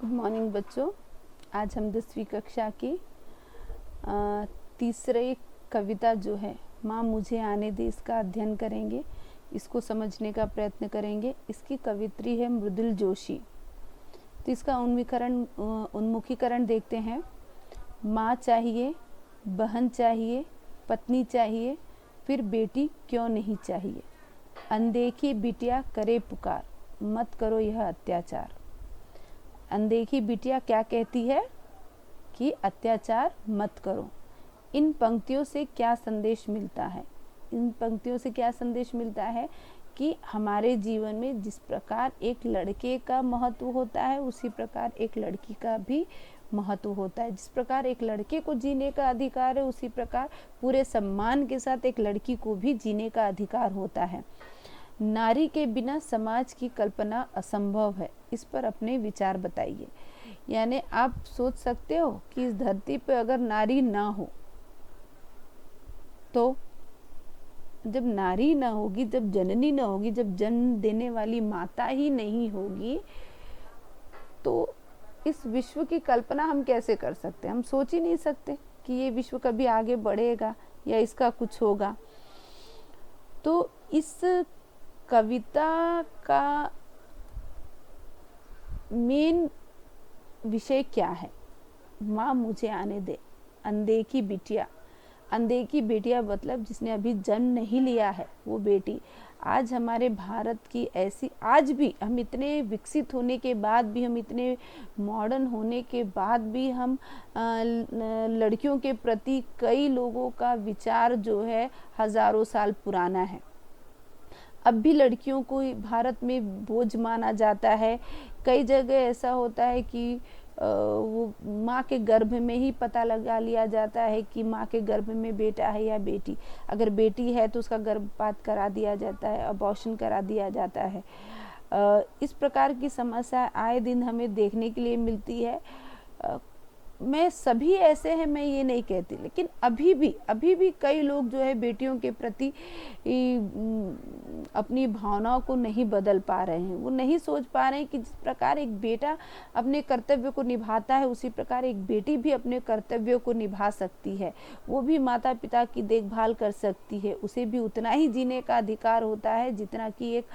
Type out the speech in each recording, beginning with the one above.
Good morning बच्चों। आज हम 10वीं कक्षा की तीसरी कविता जो है माँ मुझे आने दे, इसका अध्ययन करेंगे, इसको समझने का प्रयत्न करेंगे। इसकी कवित्री है मृदुल जोशी। तो इसका उन्मुखीकरण देखते हैं। माँ चाहिए, बहन चाहिए, पत्नी चाहिए, फिर बेटी क्यों नहीं चाहिए। अनदेखी बिटिया करे पुकार, मत करो यह अत्याचार। अनदेखी बिटिया क्या कहती है कि अत्याचार मत करो। इन पंक्तियों से क्या संदेश मिलता है? इन पंक्तियों से क्या संदेश मिलता है कि हमारे जीवन में जिस प्रकार एक लड़के का महत्व होता है, उसी प्रकार एक लड़की का भी महत्व होता है। जिस प्रकार एक लड़के को जीने का अधिकार है, उसी प्रकार पूरे सम्मान के साथ एक लड़की को भी जीने का अधिकार होता है। नारी के बिना समाज की कल्पना असंभव है। इस पर अपने विचार बताइए। यानी आप सोच सकते हो कि इस धरती पर अगर नारी ना हो, तो जब नारी ना होगी, जब जननी ना होगी, जब जन्म देने वाली माता ही नहीं होगी, तो इस विश्व की कल्पना हम कैसे कर सकते हैं? हम सोच ही नहीं सकते कि ये विश्व कभी आगे बढ़ेगा या इसका कुछ होगा। तो इस कविता का मेन विषय क्या है? माँ मुझे आने दे, अनदेखी बिटिया। अनदेखी बेटिया मतलब जिसने अभी जन्म नहीं लिया है, वो बेटी। आज हमारे भारत की ऐसी, आज भी हम इतने विकसित होने के बाद भी, हम इतने मॉडर्न होने के बाद भी, हम लड़कियों के प्रति कई लोगों का विचार जो है हजारों साल पुराना है। अब भी लड़कियों को भारत में बोझ माना जाता है। कई जगह ऐसा होता है कि वो माँ के गर्भ में ही पता लगा लिया जाता है कि माँ के गर्भ में बेटा है या बेटी। अगर बेटी है तो उसका गर्भपात करा दिया जाता है, अबॉर्शन करा दिया जाता है। इस प्रकार की समस्या आए दिन हमें देखने के लिए मिलती है। मैं सभी ऐसे हैं मैं ये नहीं कहती, लेकिन अभी भी कई लोग जो है बेटियों के प्रति अपनी भावनाओं को नहीं बदल पा रहे हैं। वो नहीं सोच पा रहे हैं कि जिस प्रकार एक बेटा अपने कर्तव्य को निभाता है, उसी प्रकार एक बेटी भी अपने कर्तव्यों को निभा सकती है। वो भी माता पिता की देखभाल कर सकती है। उसे भी उतना ही जीने का अधिकार होता है जितना कि एक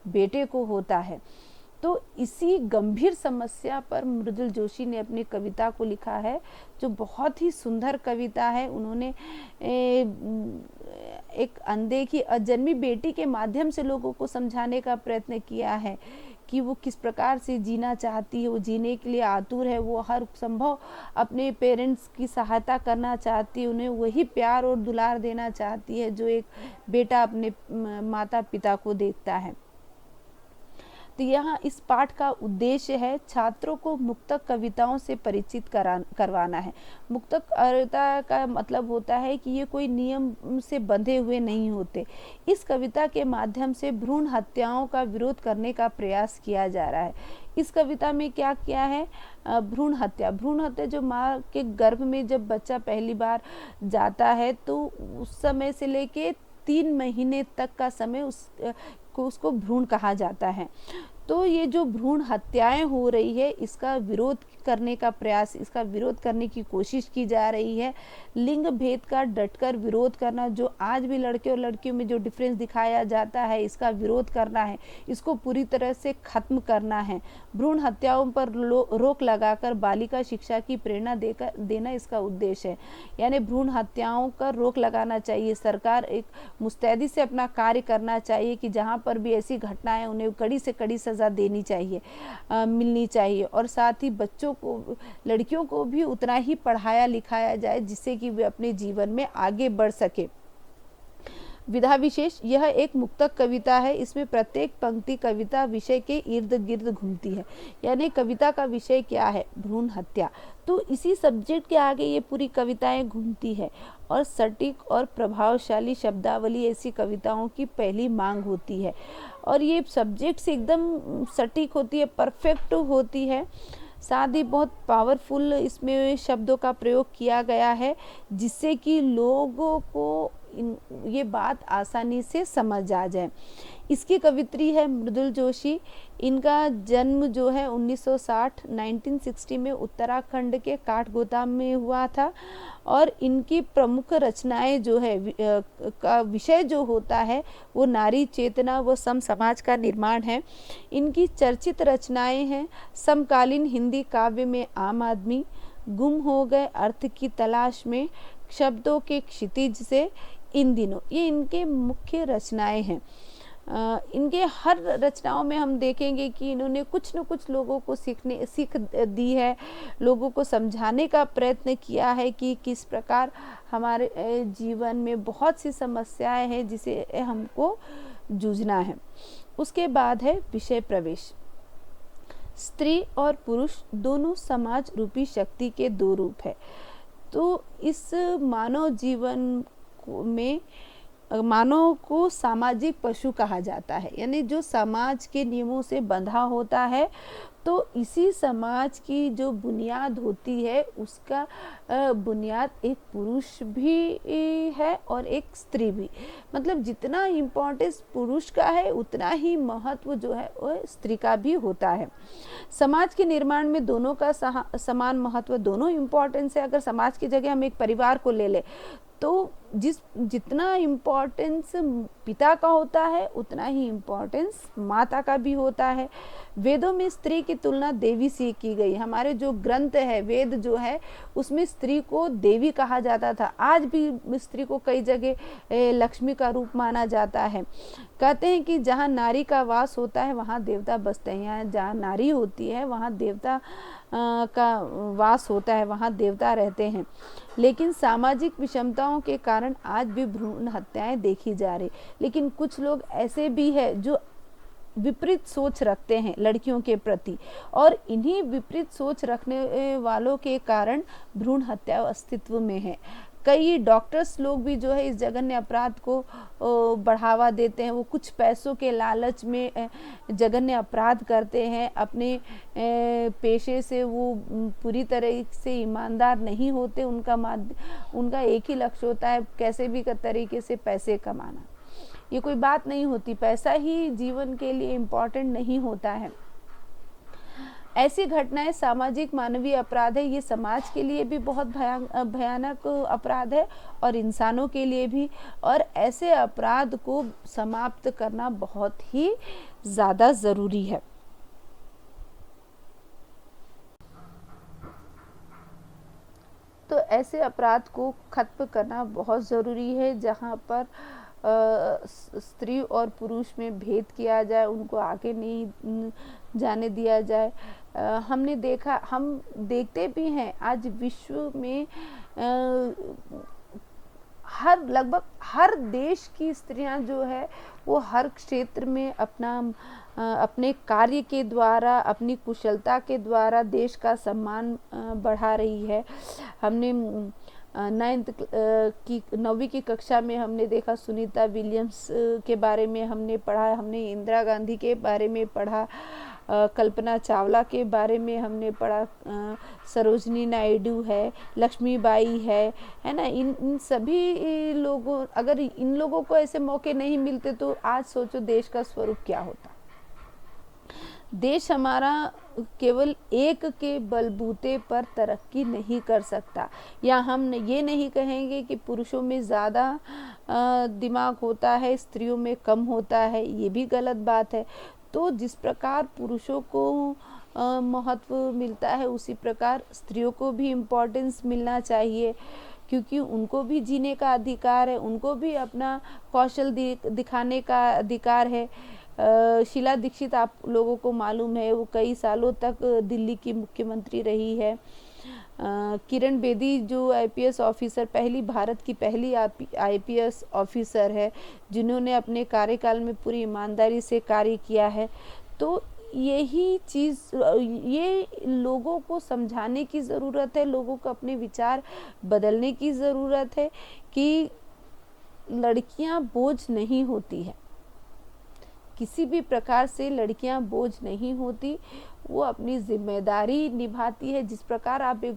बेटे को होता है। तो इसी गंभीर समस्या पर मृदुल जोशी ने अपनी कविता को लिखा है, जो बहुत ही सुंदर कविता है। उन्होंने एक अनदेखी अजन्मी बेटी के माध्यम से लोगों को समझाने का प्रयत्न किया है कि वो किस प्रकार से जीना चाहती है, वो जीने के लिए आतुर है, वो हर संभव अपने पेरेंट्स की सहायता करना चाहती है, उन्हें वही प्यार और दुलार देना चाहती है जो एक बेटा अपने माता पिता को देखता है। तो यहाँ इस पाठ का उद्देश्य है छात्रों को मुक्तक कविताओं से परिचित करवाना है। मुक्तक कविता का मतलब होता है कि ये कोई नियम से बंधे हुए नहीं होते। इस कविता के माध्यम से भ्रूण हत्याओं का विरोध करने का प्रयास किया जा रहा है। इस कविता में क्या किया है? भ्रूण हत्या जो माँ के गर्भ में जब बच्चा पहली बार जाता है, तो उस समय से लेके 3 महीने तक का समय उसको भ्रूण कहा जाता है। तो ये जो भ्रूण हत्याएं हो रही है, इसका विरोध करने का प्रयास, इसका विरोध करने की कोशिश की जा रही है। लिंग भेद का डटकर विरोध करना, जो आज भी लड़के और लड़कियों में जो डिफरेंस दिखाया जाता है, इसका विरोध करना है, इसको पूरी तरह से खत्म करना है। भ्रूण हत्याओं पर रोक लगाकर बालिका शिक्षा की प्रेरणा देना इसका उद्देश्य है। यानी भ्रूण हत्याओं का रोक लगाना चाहिए। सरकार एक मुस्तैदी से अपना कार्य करना चाहिए कि जहाँ पर भी ऐसी घटनाएं, उन्हें कड़ी से कड़ी सजा देनी चाहिए, मिलनी चाहिए। और साथ ही बच्चों को, लड़कियों को भी उतना ही पढ़ाया लिखाया जाए जिससे कि वे अपने जीवन में आगे बढ़ सके। विधा विशेष, यह एक मुक्तक कविता है। इसमें प्रत्येक पंक्ति कविता विषय के इर्द गिर्द घूमती है। यानी कविता का विषय क्या है? भ्रूण हत्या। तो इसी सब्जेक्ट के आगे ये पूरी कविताएं घूमती है। और सटीक और प्रभावशाली शब्दावली ऐसी कविताओं की पहली मांग होती है। और ये सब्जेक्ट से एकदम सटीक होती है, परफेक्ट होती है। साथ ही बहुत पावरफुल इसमें शब्दों का प्रयोग किया गया है, जिससे कि लोगों को ये बात आसानी से समझ आ जाए। इसकी कवित्री है मृदुल जोशी। इनका जन्म जो है 1960 में उत्तराखंड के काठगोदाम में हुआ था और इनकी प्रमुख रचनाएं जो है का विषय जो होता है वो नारी चेतना व सम समाज का निर्माण है। इनकी चर्चित रचनाएं हैं समकालीन हिंदी काव्य में आम आदमी, गुम हो गए अर्थ की तलाश में, शब्दों के क्षितिज से, इन दिनों, ये इनके मुख्य रचनाएं हैं। इनके हर रचनाओं में हम देखेंगे कि इन्होंने कुछ न कुछ लोगों को सीख दी है, लोगों को समझाने का प्रयत्न किया है कि किस प्रकार हमारे जीवन में बहुत सी समस्याएं हैं जिसे हमको जूझना है। उसके बाद है विषय प्रवेश। स्त्री और पुरुष दोनों समाज रूपी शक्ति के दो रूप है। तो इस मानव जीवन में मानव को सामाजिक पशु कहा जाता है, यानी जो समाज के नियमों से बंधा होता है। तो इसी समाज की जो बुनियाद होती है उसका बुनियाद एक पुरुष भी है और एक स्त्री भी। मतलब जितना इम्पोर्टेंस पुरुष का है उतना ही महत्व जो है वो स्त्री का भी होता है। समाज के निर्माण में दोनों का समान महत्व, दोनों इम्पोर्टेंस है। अगर समाज की जगह हम एक परिवार को ले ले तो जितना इम्पोर्टेंस पिता का होता है उतना ही इम्पोर्टेंस माता का भी होता है। वेदों में स्त्री की तुलना देवी से की गई। हमारे जो ग्रंथ है वेद जो है उसमें स्त्री को देवी कहा जाता था। आज भी स्त्री को कई जगह लक्ष्मी का रूप माना जाता है। कहते हैं कि जहाँ नारी का वास होता है वहाँ देवता बसते हैं, यहाँ जहाँ नारी होती है वहाँ देवता का वास होता है, वहाँ देवता रहते हैं। लेकिन सामाजिक विषमताओं के कारण आज भी भ्रूण हत्याएं देखी जा रही। लेकिन कुछ लोग ऐसे भी हैं जो विपरीत सोच रखते हैं लड़कियों के प्रति, और इन्हीं विपरीत सोच रखने वालों के कारण भ्रूण हत्या अस्तित्व में है। कई डॉक्टर्स लोग भी जो है इस जघन्य अपराध को बढ़ावा देते हैं। वो कुछ पैसों के लालच में जघन्य अपराध करते हैं। अपने पेशे से वो पूरी तरह से ईमानदार नहीं होते। उनका एक ही लक्ष्य होता है कैसे भी तरीके से पैसे कमाना। ये कोई बात नहीं होती, पैसा ही जीवन के लिए इम्पोर्टेंट नहीं होता है। ऐसी घटनाएं सामाजिक मानवीय अपराध है। ये समाज के लिए भी बहुत भयानक अपराध है और इंसानों के लिए भी। और ऐसे अपराध को समाप्त करना बहुत ही ज़्यादा ज़रूरी है। तो ऐसे अपराध को खत्म करना बहुत ज़रूरी है। जहाँ पर स्त्री और पुरुष में भेद किया जाए, उनको आगे नहीं जाने दिया जाए। हमने देखा, हम देखते भी हैं आज विश्व में लगभग हर देश की स्त्रियां जो है वो हर क्षेत्र में अपने कार्य के द्वारा, अपनी कुशलता के द्वारा देश का सम्मान बढ़ा रही है। हमने 9वीं की कक्षा में हमने देखा सुनीता विलियम्स के बारे में हमने पढ़ा, हमने इंदिरा गांधी के बारे में पढ़ा, कल्पना चावला के बारे में हमने पढ़ा, सरोजनी नायडू है, लक्ष्मीबाई है ना। इन सभी लोगों, अगर इन लोगों को ऐसे मौके नहीं मिलते तो आज सोचो देश का स्वरूप क्या होता। देश हमारा केवल एक के बलबूते पर तरक्की नहीं कर सकता। या हम ये नहीं कहेंगे कि पुरुषों में ज़्यादा दिमाग होता है, स्त्रियों में कम होता है, ये भी गलत बात है। तो जिस प्रकार पुरुषों को महत्व मिलता है उसी प्रकार स्त्रियों को भी इम्पोर्टेंस मिलना चाहिए, क्योंकि उनको भी जीने का अधिकार है, उनको भी अपना कौशल दिखाने का अधिकार है। शीला दीक्षित आप लोगों को मालूम है, वो कई सालों तक दिल्ली की मुख्यमंत्री रही है। किरण बेदी जो आईपीएस ऑफिसर, भारत की पहली आईपीएस ऑफिसर है जिन्होंने अपने कार्यकाल में पूरी ईमानदारी से कार्य किया है। तो यही चीज़, ये लोगों को समझाने की ज़रूरत है, लोगों को अपने विचार बदलने की ज़रूरत है कि लड़कियां बोझ नहीं होती है। किसी भी प्रकार से लड़कियां बोझ नहीं होती, वो अपनी जिम्मेदारी निभाती है। जिस प्रकार आप एक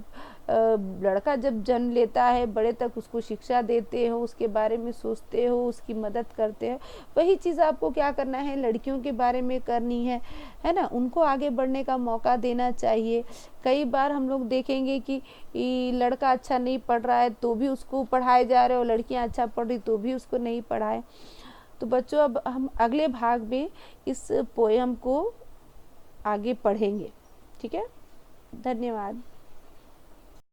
लड़का जब जन्म लेता है, बड़े तक उसको शिक्षा देते हो, उसके बारे में सोचते हो, उसकी मदद करते हो, वही चीज़ आपको क्या करना है, लड़कियों के बारे में करनी है ना। उनको आगे बढ़ने का मौका देना चाहिए। कई बार हम लोग देखेंगे कि लड़का अच्छा नहीं पढ़ रहा है तो भी उसको पढ़ाए जा रहे हो, लड़कियां अच्छा पढ़ रही तो भी उसको नहीं पढ़ाए। तो बच्चों, अब हम अगले भाग में इस पोयम को आगे पढ़ेंगे। ठीक है, धन्यवाद।